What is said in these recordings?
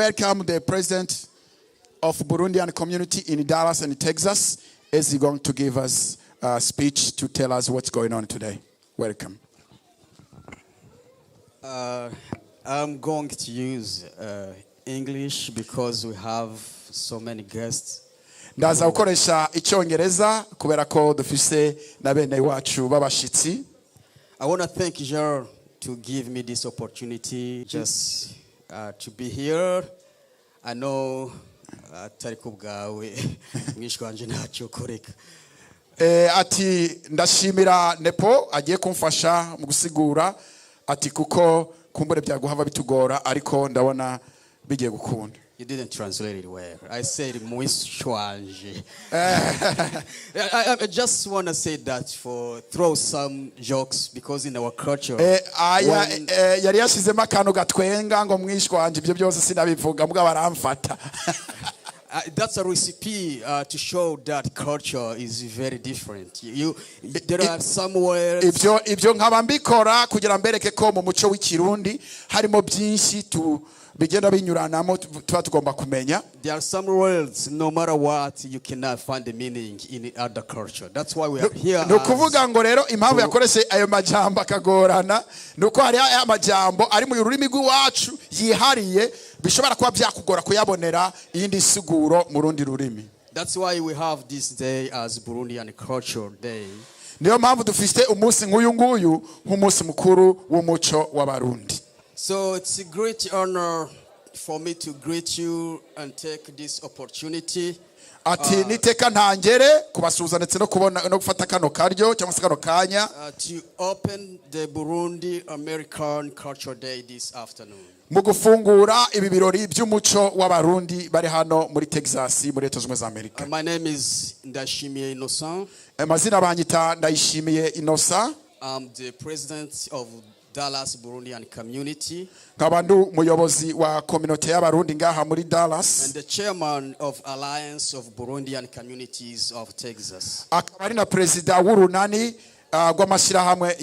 Welcome the president of Burundian Community in Dallas and Texas, as he's going to give us a speech to tell us what's going on today. Welcome. I'm going to use English because we have so many guests. Ndaza gukoresha icyongereza kubera ko dufise na bene wacu babashitsi. I want to thank Jer to give me this opportunity just to be here. I know tariko bwawe mwishwanje ntacyo koreka. Ati ndashimira Nepo agiye kumfasha mu gusigura ati kuko kumbure byaguhava bitugora ariko ndabona bigiye gukunda. You didn't translate it well. I said mwishwanje. I just want to say that for throw some jokes because in our culture yari yashizemo akantu gatwenga ngo mwishwanje ibyo byose sinabivuga mbwa baramfata. That's a recipe to show that culture is very different. There are some words. Ibyo nkaba mbikora kugira mbereke ko mu muco w'ikirundi harimo byinshi bigenda binyuranamo tuba tugomba kumenya. There are some words, no matter what, you cannot find the meaning in other culture. That's why we are here. No kuvuga ngo rero impamvu yakoreshe ayo majambo akagorana nuko hari amajambo ari mu rurimi rw'iwacu yihariye bishobora kuba byakugora kuyabonera iyindi siguro mu rundi rurimi. That's why we have this day as Burundian Culture Day. Niyo mpamvu dufite umunsi nk'uyu nguyu nk'umunsi mukuru w'umuco w'abarundi. So it's a great honor for me to greet you and take this opportunity. Ati niteka ntangere kubasuhuza ndetse no kubona no gufata kano karyo cyangwa se kano kanya to open the Burundi American Culture Day this afternoon. Mu gufungura ibi birori by'umuco w'abarundi bari hano muri Texas muri Leta Zunze za Amerika. My name is Ndashimiye Innocent. Mazina banyita Ndayishimiye Innocent. I'm the president of Dallas Burundian Community. Kabandu muyobozi wa community y'abarundi ngaha muri Dallas. And the chairman of Alliance of Burundian Communities of Texas. Akaba ari na president w'urunani rw'amashyirahamwe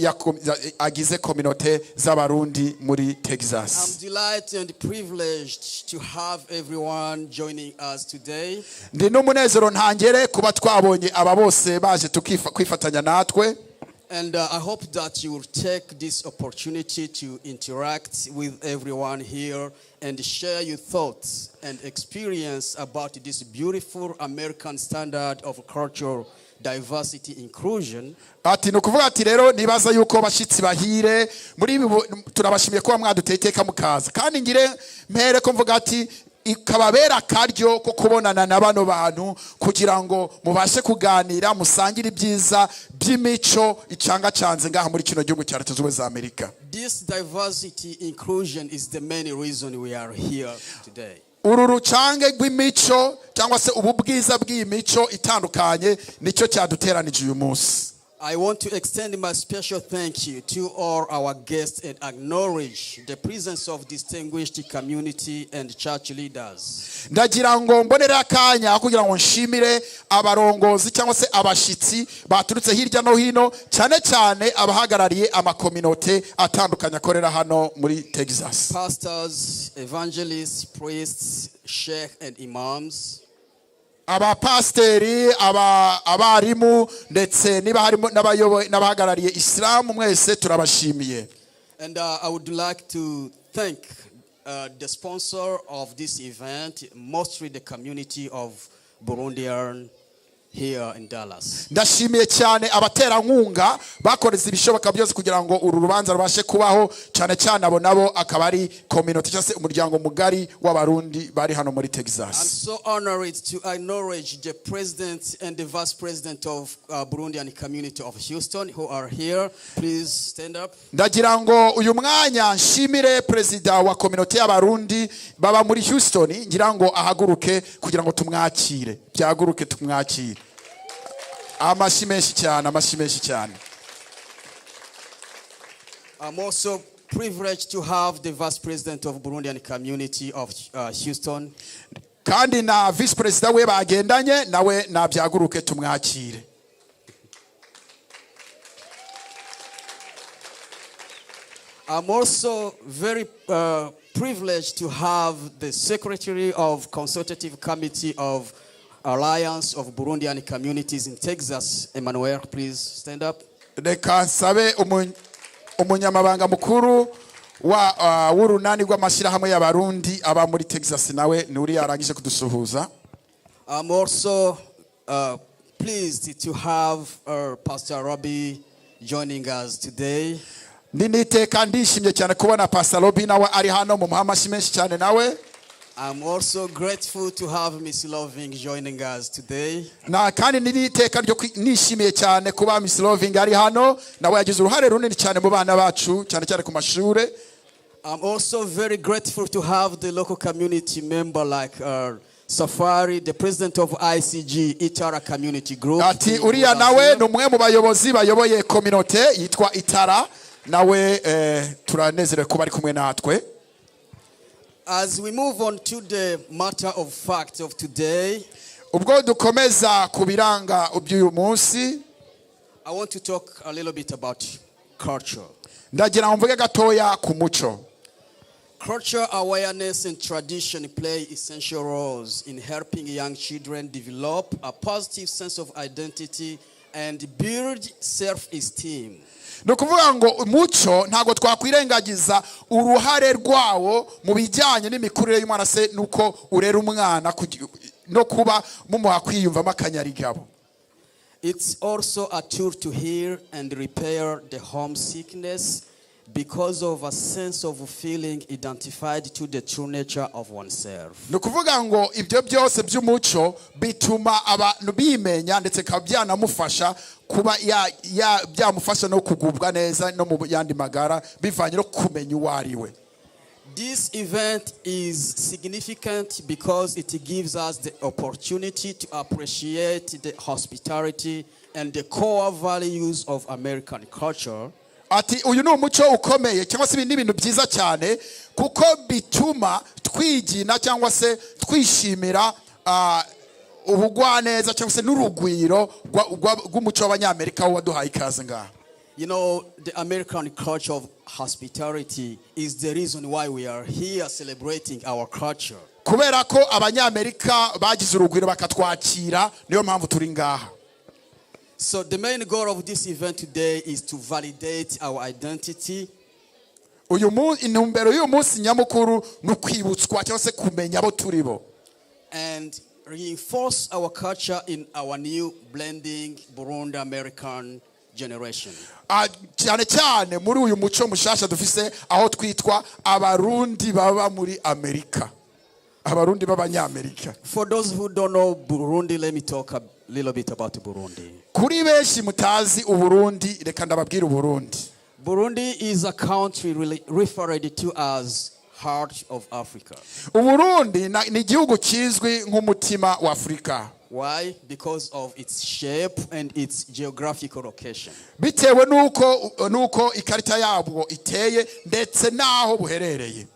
agize community z'abarundi muri Texas. I'm delighted and privileged to have everyone joining us today. Ndi n'umunezero ntangere kuba twabonye aba bose baje kwifatanya natwe. And I hope that you will take this opportunity to interact with everyone here and share your thoughts and experience about this beautiful American standard of cultural diversity inclusion. Ati nukuvuga ati rero nibaza yuko bashitsi bahire muri turabashimiye ko mwaduteteka mukaza kandi ngire mpere ko mvuga ati ikababera karyo ko kubonana na bano bantu kugira ngo mubashe kuganira musangire ibyiza by'imico icanga canze ngaha muri kino gihugu cya Leta Zunze za Amerika. This diversity inclusion is the main reason we are here today. Uru rucange rw'imico cyangwa se ububwiza bw'imico itandukanye nicyo cyaduteranije uyu munsi. I want to extend my special thank you to all our guests and acknowledge the presence of distinguished community and church leaders. Ndagira ngo mbonera akanya kugira ngo nshimire abarongozi cyangwa se abashitsi baturutse hirya no hino cyane cyane abahagarariye amakominote atandukanye akorera hano muri Texas. Pastors, evangelists, priests, sheikh and imams. Abapasteri abarimu ndetse niba harimo n'abahagarariye Islam mwese turabashimiye. And I would like to thank the sponsor of this event, mostly the community of Burundian here in Dallas. Ndashimiye cyane abaterankunga bakoreza ibishoboka byose kugira ngo uru rubanza rubashe kubaho cyane cyane abo nabo akaba ari community cyangwa se umuryango mugari w'abarundi bari hano muri Texas. I'm so honored to acknowledge the president and the vice president of Burundian Community of Houston who are here. Please stand up. Ndagira ngo uyu mwanya nshimire president wa community y'abarundi baba muri Houston ngira ngo ahaguruke kugira ngo tumwakire. Byaguruke tumwakire. Amashimeshi cyane. I'm also privileged to have the vice president of Burundian Community of Houston. Kandi na vice president we bagendanye nawe nabyaguruke tumwakire. I'm also very privileged to have the Secretary of Consultative Committee of Alliance of Burundian Communities in Texas. Emmanuel, please stand up. Reka nsabe umunyamabanga mukuru wa w'urunani rw'amashyirahamwe y'abarundi aba muri Texas nawe nuri yarangije kudusuhuza. I'm also pleased to have Pastor Robbie joining us today. Ndiniteka ndishimye cyane kubona Pastor Robbie nawe ari hano mu muhamashi menshi cyane nawe. I'm also grateful to have Miss Loving joining us today. Na kandi niteka ryo nishimiye cyane kuba Miss Loving ari hano nawe yagize uruhare runini cyane mu bana bacu cyane cyane ku mashure. I'm also very grateful to have the local community member like Safari, the president of ICG Itara Community Group. Ati uriya nawe numwe mu bayobozi bayoboye community yitwa Itara nawe turanezerewe kuba ari kumwe natwe. As we move on to the matter of fact of today, ubwo dukomeza kubiranga ubyuyu munsi, I want to talk a little bit about culture. Ndagira mvuge gatoya ku muco. Culture awareness and tradition play essential roles in helping young children develop a positive sense of identity and build self-esteem. Nukuvuga ngo umuco ntago twakwirengagiza uruhare rwawo mu bijyanye n'imikurire y'umwana se nuko urera umwana no kuba mumuha kwiyumvamo akanyarigabo. It's also a tool to heal and repair the homesickness because of a sense of feeling identified to the true nature of oneself. Nukuvuga ngo ibyo byose by'umuco bituma abantu bimenya ndetse kabyanamufasha kuba byamufasha no kugubwa neza no mu yandi magara bivanye no kumenya uwariwe. This event is significant because it gives us the opportunity to appreciate the hospitality and the core values of American culture. Ati uyu ni umuco ukomeye cyangwa se ibintu byiza cyane kuko bituma twigina cyangwa se twishimira ubugwaneza cyangwa se n'urugwiro rw'umuco w'abanyamerika waduhaye ikaze ngaha. You know, the American culture of hospitality is the reason why we are here celebrating our culture. Kubera ko abanyamerika bagize urugwiro bakatwakira niyo mpamvu turi ngaha. So the main goal of this event today is to validate our identity. Intumbero y'uyu munsi nyamukuru ni ukwibutswa cyangwa se kumenya abo turibo. And reinforce our culture in our new blending Burundi American generation. Cyane cyane muri uyu muco mushasha dufise aho twitwa abarundi baba muri Amerika. Abarundi b'abanyamerika. For those who don't know Burundi, let me talk a little bit about Burundi. Kuri benshi mutazi uburundi reka ndababwira uburundi. Burundi is a country referred to as heart of Africa. Uburundi ni igihugu kizwi nk'umutima wa Afrika. Why? Because of its shape and its geographical location. Bitewe nuko ikarita yabwo iteye ndetse naho buherereye.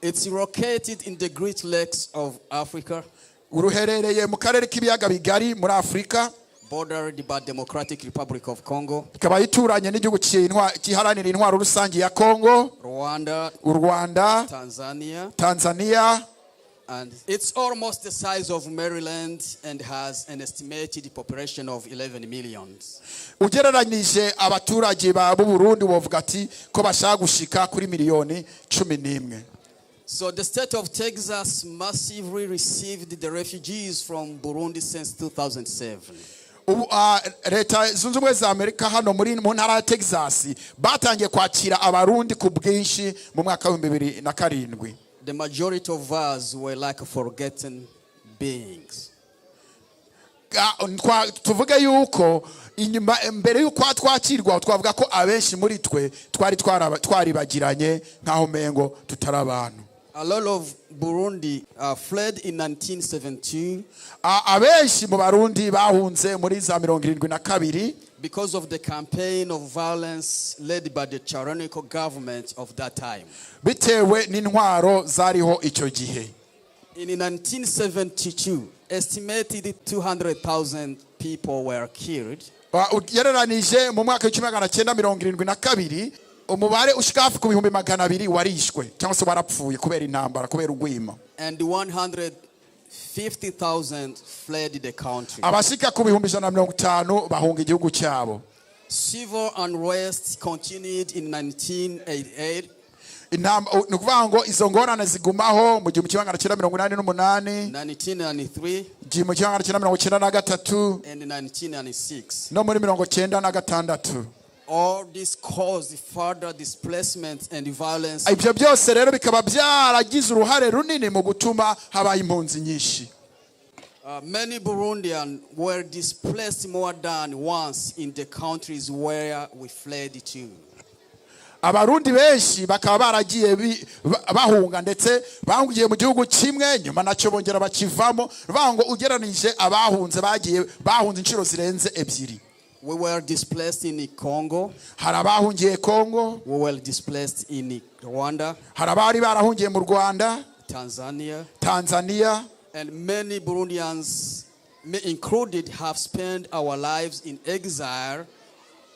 It's located in the Great Lakes of Africa. Uruherereye mu karere k'ibiyaga bigari muri Afrika. Bordered by Democratic Republic of Congo. Ikaba ituranye n'igihugu kiharanira intwaro rusange ya Congo. Rwanda. Tanzania. And it's almost the size of Maryland and has an estimated population of 11 million. Ugereranije abaturage ba Burundi bavuga ati ko bashaka gushika kuri miliyoni 11. So the state of Texas massively received the refugees from Burundi since 2007. Leta zunze ubumwe za Amerika hano mu ntara ya Texas batangiye kwakira abarundi ku bwinshi mu mwaka wa 2007. The majority of us were like forgotten beings. Tuvuge yuko mbere yuko twakirwa twavuga ko abenshi muri twe twaribagiranye nkaho mengo tutari abantu. A lot of Burundi fled in 1972. Abenshi mu barundi bahunze muri za 72 because of the campaign of violence led by the tyrannical government of that time. Bitewe n'intwaro zariho icyo gihe. In 1972, estimated 200,000 people were killed. Ugereranije mu mwaka wa 1972 umubare ushika hafi ku bihumbi 200 warishwe cyangwa se warapfuye kubera intambara kubera ugwima. And 150,000 fled the country. Abashika ku bihumbi 150 bahunga igihugu cyabo. Civil unrest continued in 1988. Nukuvuga ngo izo ngorane zigumaho mu 1988, 1993, 1993 and 1996. no muri 1996. All this caused further displacement and violence. Ibyo byose rero bikaba byaragize uruhare runini mu gutuma habaye impunzi nyinshi. Many Burundians were displaced more than once in the countries where we fled to. Abarundi benshi bakaba baragiye bahunga ndetse bahungiye mu gihugu kimwe nyuma nacyo bongera bakivamo, ruvango ugeranije abahunze bahunze inshuro zirenze ebyiri. We were displaced in Congo. Harabahungiye Congo. We were displaced in Rwanda. Harabari barahungiye mu Rwanda. Tanzania. And many Burundians, me included, have spent our lives in exile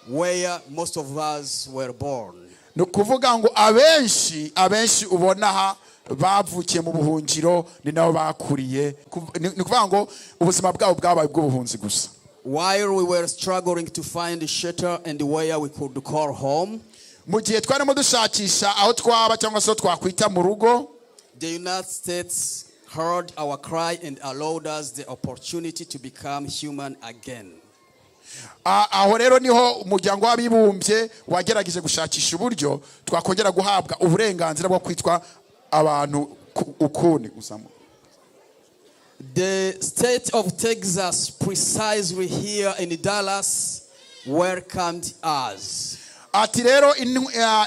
where most of us were born. Nukuvuga ngo abenshi ubona bavukiye mu buhungiro ni nabo bakuriye. Nukuvuga ngo ubuzima bwabo bwabaye bw'ubuhunzi gusa. While we were struggling to find a shelter and where we could call home, mu gihe twarimo dushakisha aho twaba cyangwa se twakwita mu rugo, the United States heard our cry and allowed us the opportunity to become human again. Aho rero niho umuryango w'abibumbye wagerageje gushakisha uburyo twakongera guhabwa uburenganzira bwo kwitwa abantu ukundi gusamo. The state of Texas, precisely here in Dallas, welcomed us. Ati rero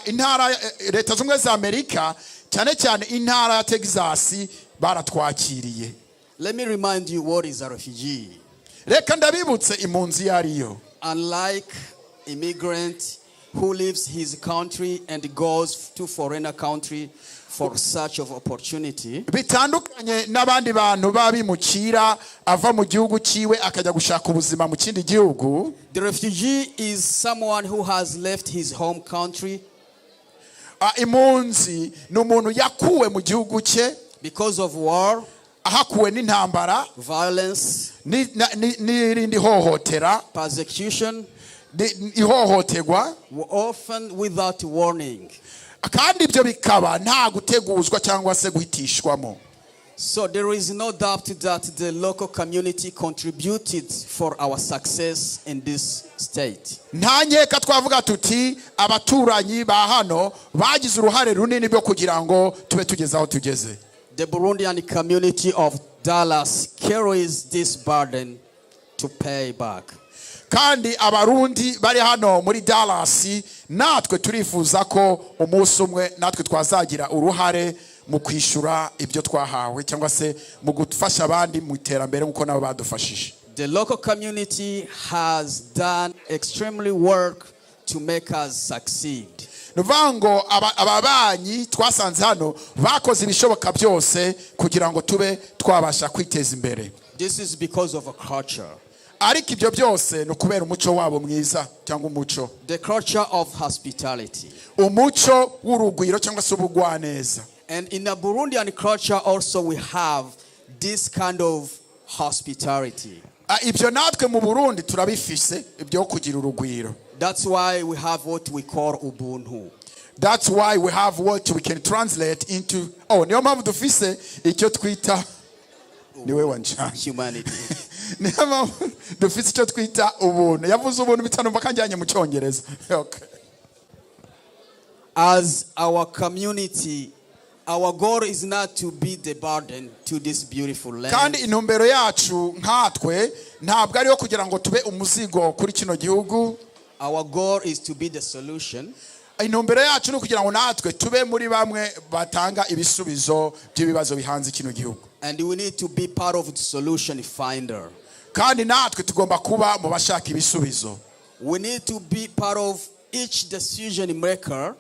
intara leta z'ubumwe za Amerika cyane cyane intara ya Texas baratwakiriye. Let me remind you what is a refugee. Reka ndabibutse impunzi yariyo. Unlike immigrant who leaves his country and goes to foreign country for such of opportunity, bitandukanye n'abandi bantu babimukira ava mu gihugu ciwe akajya gushaka ubuzima mu kindi gihugu, the refugee is someone who has left his home country. Impunzi n'umuntu yakuwe mu gihugu cye because of war, ahakuwe n'intambara, violence, n'irindi hohotera, persecution, ihohoterwa, often without warning. Kandi ibyo bikaba nta guteguzwa cyangwa se guhitishwamo. So there is no doubt that the local community contributed for our success in this state. Nta nkeka twavuga tuti abaturanyi ba hano bagize uruhare runini byo kugira ngo tube tugeze aho tugeze. The Burundian community of Dallas carries this burden to pay back. Kandi abarundi bari hano muri Dallas natwe turifuza ko umunsi umwe natwe twazagira uruhare mu kwishura ibyo twahawe cyangwa se mu gufasha abandi mu iterambere nkuko nabo badufashije. The local community has done extremely work to make us succeed. Nuvango ababanyi twasanze hano bakoze ibishoboka byose kugira ngo tube twabasha kwiteza imbere. This is because of a culture. Ariko ibyo byose no kubera umuco wabo mwiza cyangwa umuco. The culture of hospitality. Umuco w'urugwiro cyangwa se ubugwaneza. And in the Burundian culture also we have this kind of hospitality. Ibyo natwe mu Burundi turabifise ibyo kugira urugwiro. That's why we have what we call ubuntu. That's why we have what we can translate into niyo mpamvu dufise icyo twita niwe wanjye humanity. Niyo mpamvu dufise icyo twita ubuntu. Yavuze ubuntu bitanumva kanjyanye mu Cyongereza. Okay. As our community, our goal is not to be the burden to this beautiful land. Kandi intumbero yacu nkatwe ntabwo ariyo kugira ngo tube umuzigo kuri kino gihugu. Our goal is to be the solution. Intumbero yacu no kugira ngo natwe tube muri bamwe batanga ibisubizo by'ibibazo bihanze kino gihugu. And we need to be part of the solution finder. Kandi natwe tugomba kuba mu bashaka ibisubizo. We need to be part of each decision maker.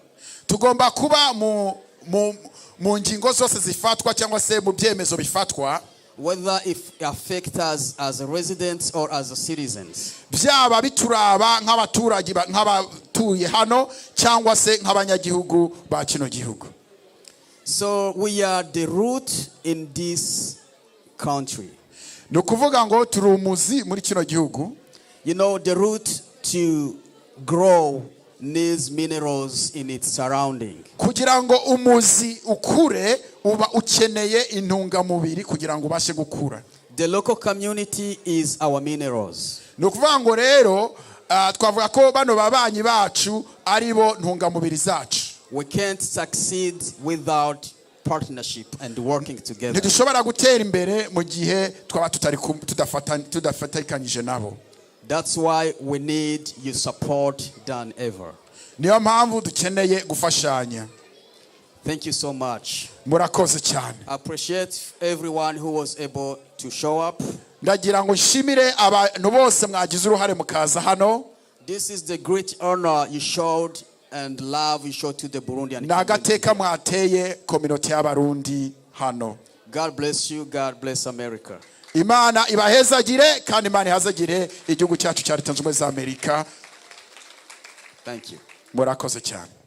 Tugomba kuba mu ngingo zose zifatwa cyangwa se mu byemezo bifatwa. whether it affects us as residents or as citizens. byaba bituraba nk'abaturage nk'abatuye hano cyangwa se nk'abanyagihugu ba kino gihugu. So we are the root in this country. No kuvuga ngo turi umuzi muri kino gihugu. You know, the root to grow needs minerals in its surrounding. Kugira ngo umuzi ukure uba ukeneye intungamubiri kugira ngo ubashe gukura. The local community is our minerals. No kuvuga ngo rero twavuga ko bano babanyi bacu aribo ntungamubiri zacu. We can't succeed without partnership and working together. Ntidushobora gutera imbere mu gihe twaba tudafatikanyije nabo. That's why we need your support than ever. Niyo mpamvu dukeneye gufashanya. Thank you so much. Murakoze cyane. I appreciate everyone who was able to show up. Ndagira ngo nshimire abantu bose mwagize uruhare mukaza hano. This is the great honor you showed and love you showed to the Burundian community. Nagateka mwateye community y'abarundi hano. God bless you. God bless America. Imana ibahezagire kandi Imana ihazagire igihugu cyacu cya Leta Zunze Ubumwe za Amerika. Thank you. Murakoze cyane.